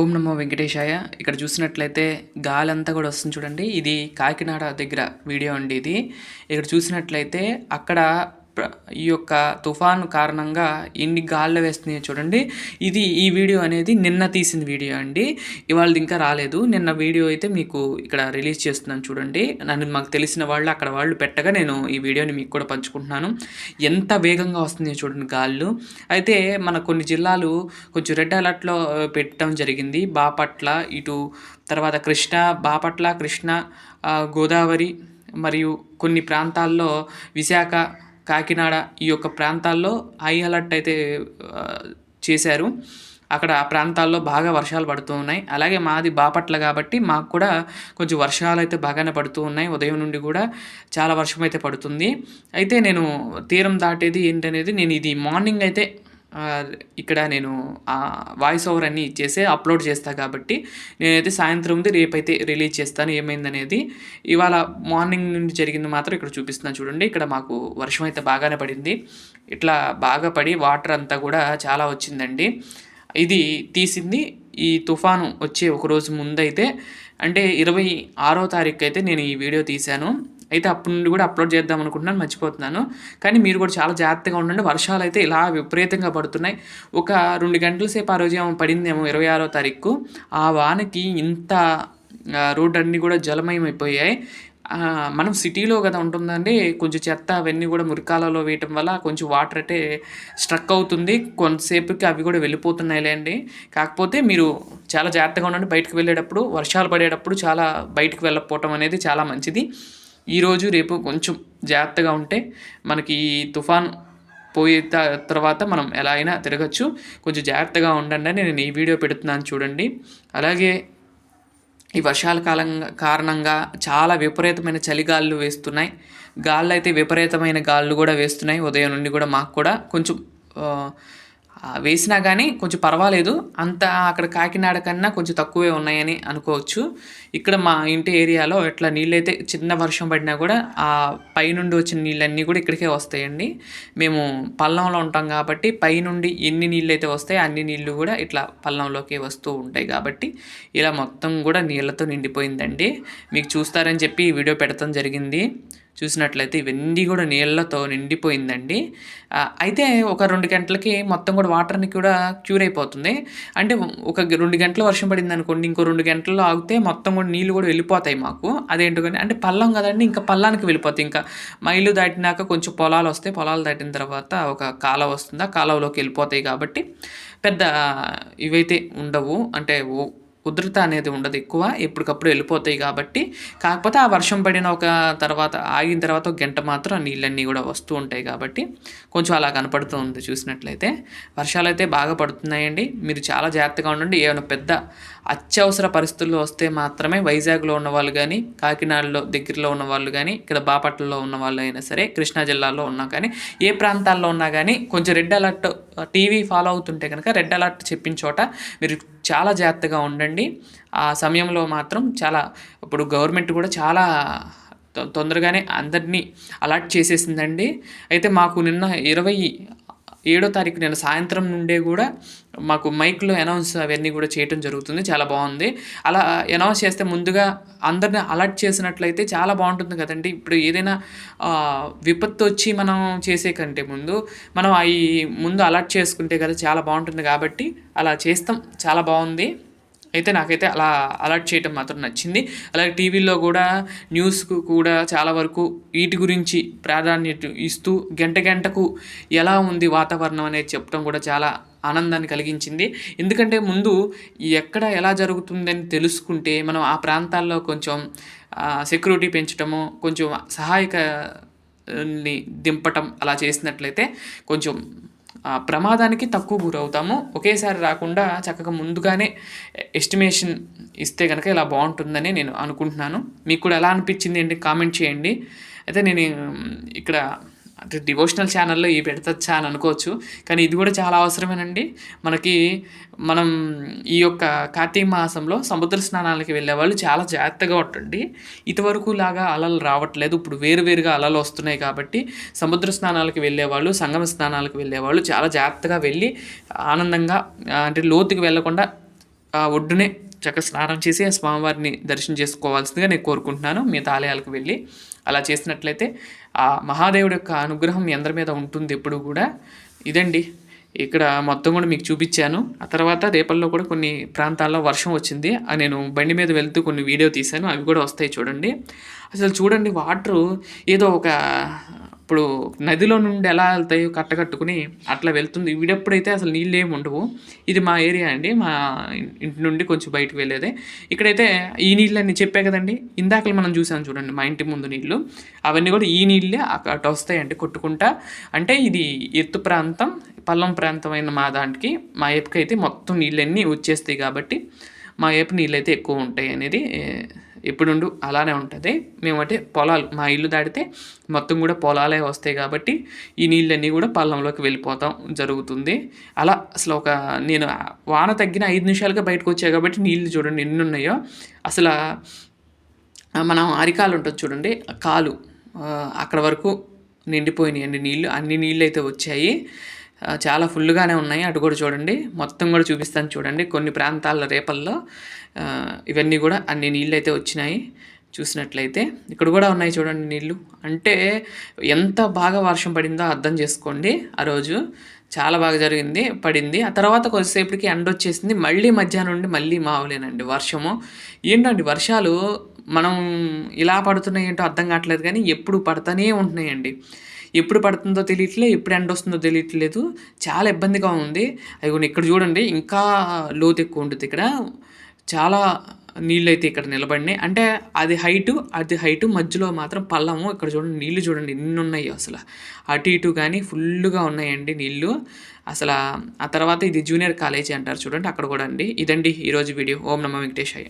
ఓం నమో వెంకటేశాయ. ఇక్కడ చూసినట్లయితే గాలంతా కూడా వస్తుంది చూడండి. ఇది కాకినాడ దగ్గర వీడియో అండి ఇది. ఇక్కడ చూసినట్లయితే అక్కడ ఈ యొక్క తుఫాను కారణంగా ఎన్ని గాలులు వేస్తున్నాయో చూడండి. ఈ వీడియో అనేది నిన్న తీసిన వీడియో అండి. ఇవాళది ఇంకా రాలేదు. నిన్న వీడియో అయితే మీకు ఇక్కడ రిలీజ్ చేస్తున్నాను చూడండి. మాకు తెలిసిన వాళ్ళు అక్కడ వాళ్ళు పెట్టగా నేను ఈ వీడియోని మీకు కూడా పంచుకుంటున్నాను. ఎంత వేగంగా వస్తున్నాయో చూడండి గాళ్ళు. అయితే మన కొన్ని జిల్లాలు కొంచెం రెడ్ అలర్ట్లో పెట్టడం జరిగింది. బాపట్ల, ఇటు తర్వాత బాపట్ల, కృష్ణ, గోదావరి మరియు కొన్ని ప్రాంతాల్లో విశాఖ, కాకినాడ ఈ యొక్క ప్రాంతాల్లో హై అలర్ట్ అయితే చేశారు. అక్కడ ఆ ప్రాంతాల్లో బాగా వర్షాలు పడుతూ ఉన్నాయి. అలాగే మాది బాపట్ల కాబట్టి మాకు కూడా కొంచెం వర్షాలు అయితే బాగానే పడుతూ ఉన్నాయి. ఉదయం నుండి కూడా చాలా వర్షం అయితే పడుతుంది. అయితే నేను తీరం దాటేది ఏంటనేది నేను ఇది మార్నింగ్ అయితే ఇక్కడ నేను వాయిస్ ఓవర్ అన్నీ ఇచ్చేసి అప్లోడ్ చేస్తాను కాబట్టి నేనైతే సాయంత్రం రేపైతే రిలీజ్ చేస్తాను ఏమైందనేది. ఇవాళ మార్నింగ్ నుండి జరిగింది మాత్రం ఇక్కడ చూపిస్తున్నాను చూడండి. ఇక్కడ మాకు వర్షం అయితే బాగానే పడింది. ఇట్లా బాగా పడి వాటర్ అంతా కూడా చాలా వచ్చిందండి. ఇది తీసింది ఈ తుఫాను వచ్చే ఒకరోజు ముందైతే, అంటే 26వ తారీఖు అయితే నేను ఈ వీడియో తీశాను. అయితే అప్పటి నుండి కూడా అప్లోడ్ చేద్దాం అనుకుంటున్నాను, మర్చిపోతున్నాను. కానీ మీరు కూడా చాలా జాగ్రత్తగా ఉండండి. వర్షాలు అయితే ఇలా విపరీతంగా పడుతున్నాయి. ఒక 2 గంటల సేపు ఆ రోజు ఏమో పడిందేమో 26వ తారీఖు. ఆ వానకి ఇంత రోడ్డు అన్నీ కూడా జలమయం అయిపోయాయి. మనం సిటీలో కదా ఉంటుందండి, కొంచెం చెత్త అవన్నీ కూడా మురికాలలో వేయటం వల్ల కొంచెం వాటర్ అంటే స్ట్రక్ అవుతుంది. కొంతసేపుకి అవి కూడా వెళ్ళిపోతున్నాయిలేండి. కాకపోతే మీరు చాలా జాగ్రత్తగా ఉండండి. బయటకు వెళ్ళేటప్పుడు, వర్షాలు పడేటప్పుడు చాలా బయటకు వెళ్ళకపోవటం అనేది చాలా మంచిది. ఈరోజు రేపు కొంచెం జాగ్రత్తగా ఉంటే మనకి ఈ తుఫాన్ పోయే తర్వాత మనం ఎలా అయినా తిరగచ్చు. కొంచెం జాగ్రత్తగా ఉండండి అని నేను ఈ వీడియో పెడుతున్నాను చూడండి. అలాగే ఈ వర్షాల కారణంగా చాలా విపరీతమైన చలిగాళ్ళు వేస్తున్నాయి. గాళ్ళు అయితే విపరీతమైన గాళ్ళు కూడా వేస్తున్నాయి. ఉదయం నుండి కూడా మాకు కూడా కొంచెం వేసినా కానీ కొంచెం పర్వాలేదు. అంత అక్కడ కాకినాడ కన్నా కొంచెం తక్కువే ఉన్నాయని అనుకోవచ్చు. ఇక్కడ మా ఇంటి ఏరియాలో ఇట్లా నీళ్ళైతే చిన్న వర్షం పడినా కూడా ఆ పైనుండి వచ్చిన నీళ్ళన్నీ కూడా ఇక్కడికే వస్తాయండి. మేము పల్లంలో ఉంటాం కాబట్టి పైనుండి ఎన్ని నీళ్ళు అయితే వస్తాయో అన్ని నీళ్ళు కూడా ఇట్లా పల్లంలోకి వస్తూ ఉంటాయి కాబట్టి ఇలా మొత్తం కూడా నీళ్ళతో నిండిపోయిందండి. మీకు చూస్తారని చెప్పి ఈ వీడియో పెడతాం జరిగింది. చూసినట్లయితే ఇవన్నీ కూడా నీళ్ళతో నిండిపోయిందండి. అయితే ఒక 2 గంటలకి మొత్తం కూడా వాటర్ని కూడా క్యూర్ అయిపోతుంది. అంటే ఒక 2 గంటలు వర్షం పడింది అనుకోండి, ఇంకో 2 గంటల్లో ఆగితే మొత్తం కూడా నీళ్ళు కూడా వెళ్ళిపోతాయి మాకు. అదేంటో కానీ అంటే పల్లం కదండి, ఇంకా పల్లానికి వెళ్ళిపోతాయి. ఇంకా మైలు దాటినాక కొంచెం పొలాలు వస్తాయి. పొలాలు దాటిన తర్వాత ఒక కాలువ వస్తుంది, ఆ కాలువలోకి వెళ్ళిపోతాయి కాబట్టి పెద్ద ఇవైతే ఉండవు. అంటే ఉధృత అనేది ఉండదు ఎక్కువ, ఎప్పటికప్పుడు వెళ్ళిపోతాయి కాబట్టి. కాకపోతే ఆ వర్షం పడిన ఆగిన తర్వాత ఒక గంట మాత్రం నీళ్ళన్నీ కూడా వస్తూ ఉంటాయి కాబట్టి కొంచెం అలా కనపడుతూ ఉంది. చూసినట్లయితే వర్షాలు అయితే బాగా పడుతున్నాయండి. మీరు చాలా జాగ్రత్తగా ఉండండి. ఏమైనా పెద్ద అత్యవసర పరిస్థితుల్లో వస్తే మాత్రమే వైజాగ్లో ఉన్న వాళ్ళు కానీ, కాకినాడలో దగ్గరలో ఉన్న వాళ్ళు కానీ, ఇక్కడ బాపట్లలో ఉన్న వాళ్ళు అయినా సరే, కృష్ణా జిల్లాలో ఉన్నా కానీ, ఏ ప్రాంతాల్లో ఉన్నా కానీ కొంచెం రెడ్ అలర్ట్ టీవీ ఫాలో అవుతుంటే కనుక రెడ్ అలర్ట్ చెప్పిన చోట మీరు చాలా జాగ్రత్తగా ఉండండి. ఆ సమయంలో మాత్రం ఇప్పుడు గవర్నమెంట్ కూడా చాలా తొందరగానే అందరినీ అలర్ట్ చేసేసిందండి. అయితే మాకు నిన్న 27వ తారీఖు నిన్న సాయంత్రం నుండే కూడా మాకు మైక్లో అనౌన్స్ అవన్నీ కూడా చేయటం జరుగుతుంది. చాలా బాగుంది. అలా అనౌన్స్ చేస్తే ముందుగా అందరిని అలర్ట్ చేసినట్లయితే చాలా బాగుంటుంది కదండి. ఇప్పుడు ఏదైనా విపత్తు వచ్చి మనం చేసే కంటే మనం ముందు అలర్ట్ చేసుకుంటే కదా చాలా బాగుంటుంది. కాబట్టి అలా చేస్తాం, చాలా బాగుంది. అయితే నాకైతే అలా అలర్ట్ చేయటం మాత్రం నచ్చింది. అలాగే టీవీలో కూడా న్యూస్కు కూడా చాలా వరకు వీటి గురించి ప్రాధాన్యత ఇస్తూ గంటకు ఎలా ఉంది వాతావరణం అనేది చెప్పడం కూడా చాలా ఆనందాన్ని కలిగించింది. ఎందుకంటే ముందు ఎక్కడ ఎలా జరుగుతుందని తెలుసుకుంటే మనం ఆ ప్రాంతాల్లో కొంచెం సెక్యూరిటీ పెంచటము, కొంచెం సహాయకని దింపటం అలా చేసినట్లయితే కొంచెం ప్రమాదానికి తక్కువ గురవుతాము. ఒకేసారి రాకుండా చక్కగా ముందుగానే ఎస్టిమేషన్ ఇస్తే కనుక ఇలా బాగుంటుందని నేను అనుకుంటున్నాను. మీకు కూడా ఎలా అనిపించింది ఏంటి కామెంట్ చేయండి. అయితే నేను ఇక్కడ అంటే డివోషనల్ ఛానల్లో పెడతచ్చా అని అనుకోవచ్చు, కానీ ఇది కూడా చాలా అవసరమేనండి మనకి. మనం ఈ యొక్క కార్తీక మాసంలో సముద్ర స్నానాలకి వెళ్ళే వాళ్ళు చాలా జాగ్రత్తగా ఉండండి. ఇంతవరకు లాగా అలలు రావట్లేదు, ఇప్పుడు వేరువేరుగా అలలు వస్తున్నాయి కాబట్టి సముద్ర స్నానాలకు వెళ్ళేవాళ్ళు, సంగమ స్నానాలకు వెళ్ళేవాళ్ళు చాలా జాగ్రత్తగా వెళ్ళి ఆనందంగా, అంటే లోతుకి వెళ్ళకుండా ఆ ఒడ్డునే చక్కగా స్నానం చేసి ఆ స్వామివారిని దర్శనం చేసుకోవాల్సిందిగా నేను కోరుకుంటున్నాను. మిగతా ఆలయాలకు వెళ్ళి అలా చేసినట్లయితే ఆ మహాదేవుడి యొక్క అనుగ్రహం మీ అందరి మీద ఉంటుంది ఎప్పుడు కూడా. ఇదండి ఇక్కడ మొత్తం కూడా మీకు చూపించాను. ఆ తర్వాత రేపల్లో కూడా కొన్ని ప్రాంతాల్లో వర్షం వచ్చింది. నేను బండి మీద వెళ్తూ కొన్ని వీడియో తీశాను, అవి కూడా వస్తాయి చూడండి. అసలు చూడండి వాటరు ఏదో ఒక ఇప్పుడు నదిలో నుండి ఎలా వెళ్తాయో కట్టకట్టుకుని అట్లా వెళ్తుంది. వీడెప్పుడైతే అసలు నీళ్ళు ఏమి ఉండవు. ఇది మా ఏరియా అండి, మా ఇంటి నుండి కొంచెం బయటకు వెళ్ళేదే. ఇక్కడైతే ఈ నీళ్ళని చెప్పే కదండి, ఇందాకలు మనం చూసాం చూడండి మా ఇంటి ముందు నీళ్ళు, అవన్నీ కూడా ఈ నీళ్ళే అటు వస్తాయండి కొట్టుకుంటా. అంటే ఇది ఎత్తు ప్రాంతం, పల్లం ప్రాంతమైన మా దానికి, మా ఏపుకి అయితే మొత్తం నీళ్ళన్నీ వచ్చేస్తాయి కాబట్టి మా ఏపు నీళ్ళు అయితే ఎక్కువ ఉంటాయి అనేది ఎప్పుడుండు అలానే ఉంటుంది. మేమంటే పొలాలు, మా ఇల్లు దాటితే మొత్తం కూడా పొలాలే వస్తాయి కాబట్టి ఈ నీళ్ళన్నీ కూడా పల్లంలోకి వెళ్ళిపోతాం జరుగుతుంది. అలా అసలు నేను వాన తగ్గిన 5 నిమిషాలుగా బయటకు వచ్చాయి కాబట్టి నీళ్ళు చూడండి ఎన్ని ఉన్నాయో. అసలు మనం అరికాలు ఉంటుంది చూడండి, కాలు అక్కడ వరకు నిండిపోయినాయండి నీళ్ళు. అన్ని నీళ్ళు అయితే వచ్చాయి, చాలా ఫుల్గానే ఉన్నాయి. అటు కూడా చూడండి, మొత్తం కూడా చూపిస్తాను చూడండి. కొన్ని ప్రాంతాల రేపల్లో ఇవన్నీ కూడా అన్ని నీళ్ళు అయితే వచ్చినాయి. చూసినట్లయితే ఇక్కడ కూడా ఉన్నాయి చూడండి నీళ్ళు. అంటే ఎంత బాగా వర్షం పడిందో అర్థం చేసుకోండి. ఆ రోజు చాలా బాగా పడింది. ఆ తర్వాత కొద్దిసేపటికి ఎండ వచ్చేసింది. మళ్ళీ మధ్యాహ్నం నుండి మళ్ళీ మామూలేనండి వర్షము. ఏంటండి వర్షాలు మనం ఇలా పడుతున్నాయి ఏంటో అర్థం కావట్లేదు, కానీ ఎప్పుడు పడుతూనే ఉంటున్నాయండి. ఎప్పుడు పడుతుందో తెలియట్లేదు, ఎప్పుడు ఎండ వస్తుందో తెలియట్లేదు. చాలా ఇబ్బందిగా ఉంది. అవి ఇక్కడ చూడండి, ఇంకా లోతు ఎక్కువ ఉంటుంది. ఇక్కడ చాలా నీళ్ళు అయితే ఇక్కడ నిలబడినాయి. అంటే అది హైటు మధ్యలో మాత్రం పల్లము. ఇక్కడ చూడండి నీళ్ళు చూడండి ఎన్ని ఉన్నాయి అసలు. అటు ఇటు కానీ ఫుల్గా ఉన్నాయండి నీళ్ళు అసలు. ఆ తర్వాత ఇది జూనియర్ కాలేజీ అంటారు చూడండి, అక్కడ కూడా అండి. ఇదండి ఈరోజు వీడియో. ఓం నమో వెంకటేశాయ.